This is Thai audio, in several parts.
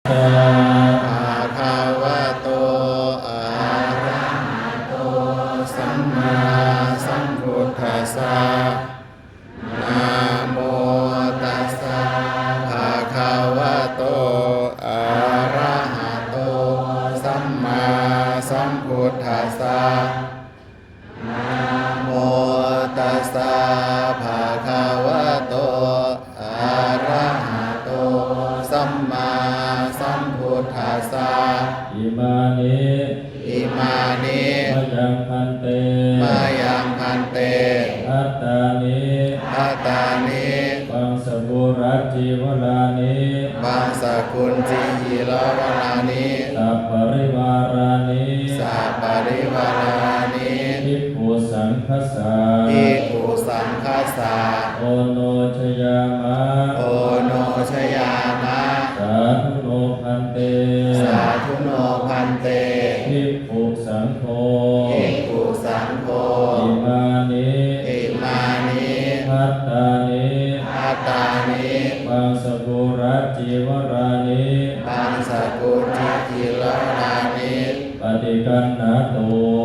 ภะคะวะโตอะระหะโตสัมมาสัมพุทธัสสะนะโมตัสสะภะคะวะโตอะระหะโตสัมมาสัมพุทธัสสะนะโมตัสสะภะคะวะโตอะระหะโตสัมมาสัมพุทธัสสะอิมานิ อิมานิ มะยังพันเต มายังพันเต อัตตานิ อัตตานิ วังสกุรัจจีวลานิ บางสกุลจีหิรวรานิ สัพปริวารานิ สัพปริวารานิ ภิกขุสังฆสา ภิกขุสังฆาสา โอโนชยามะ โอโนชยามะ สาธุโนพันเต สาธุโนพันเต ภิกขุสังโฆ ภิกขุสังโฆ อิมานิ อิมานิ พัตตานิ อัตตานิ วังสกุรัจจีวรานิ บางสกุลจีหิรวรานิ ปฏิกันนาโต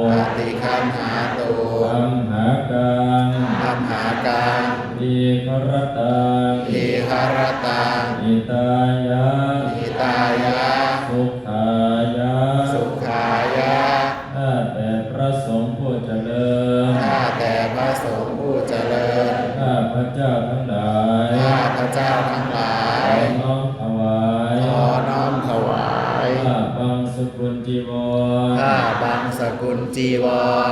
ปฏิคันหาตุ อัมหากัง อัมหากัง ดีครตัง อิหารตัง อิตายะ อิตายะ สุขายะ สุขายะ ข้าแต่พระสงฆ์ผู้เจริญ ข้าแต่พระสงฆ์ผู้เจริญ ข้าพระเจ้าทั้งหลาย ข้าพระเจ้าทั้งหลา ขอย น้อมถวาย ขอน้อมถวาย ข้าบังสกุลจีวร ข้าบังสกุลจีว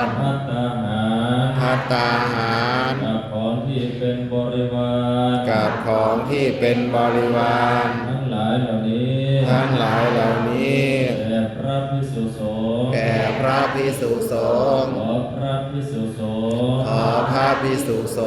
ร พัตตาหาร ภัตตาหาร กับของที่เป็นบริวาร กับของที่เป็นบริวาร ทั้งหลายเหล่านี้ ทั้งหลายเหล่านี้ แด่พระภิกษุสงฆ์ แก่พระภิกษุสงฆ์ ขอพระภิกษุสงฆ์ ขอพระภิกษุส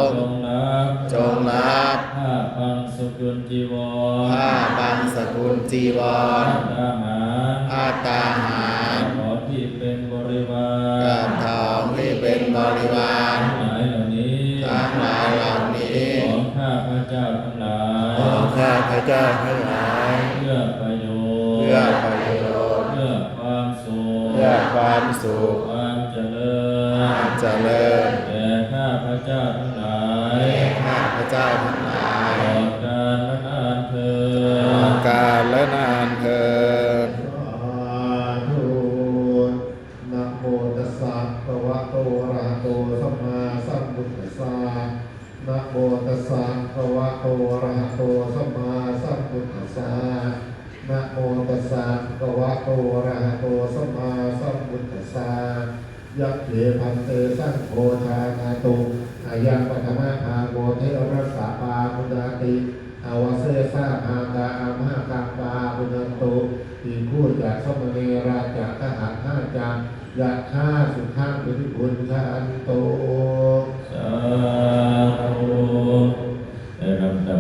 งฆ์ จงรับ จงรับ ผ้าบังสกุลจีวร ผ้าบังสกุลจีวร ทหาร ผ้าตาหาร ของที่เป็นบริวาร กับทองที่เป็นบริวาร ทั้งหลายเหล่านี้ ทั้งหลายเหล่านี้ ของข้าพระเจ้าทั้งหลาย ของข้าพระเจ้าทั้งหลาย เพื่อประโยชน์ เพื่อประโยชน์ เพื่อความสุข เพื่อความสุข ความเจริญ ความเจริญ แก่ข้าพระเจ้าทั้งหลาย แก่ข้าพระเจ้าทั้งหลาย ตลอดกาลและนานเธอญ กาลและนานเทิน นะโมตัสสะภะคะวะโตอะระหะโตสัมมาสัมพุทธัสสะนะโมตัสสะภะคะวะโตอะระหะโตสัมมาสัมพุทธัสสะนะโมตัสสะภะคะวะโตอะระหะโตสัมมาสัมพุทธัสสะยัคเถพันเตสังโฆชานาตุอายังปัทมะภาโวเทระสะปามุดาติอาวเสสะภากาอามหากังปาปุญญตุอิคูจากสมณีราจากทหารห้าจักยะฆ่าสุขังเป็นบุญชันโต สาธุในลำดับ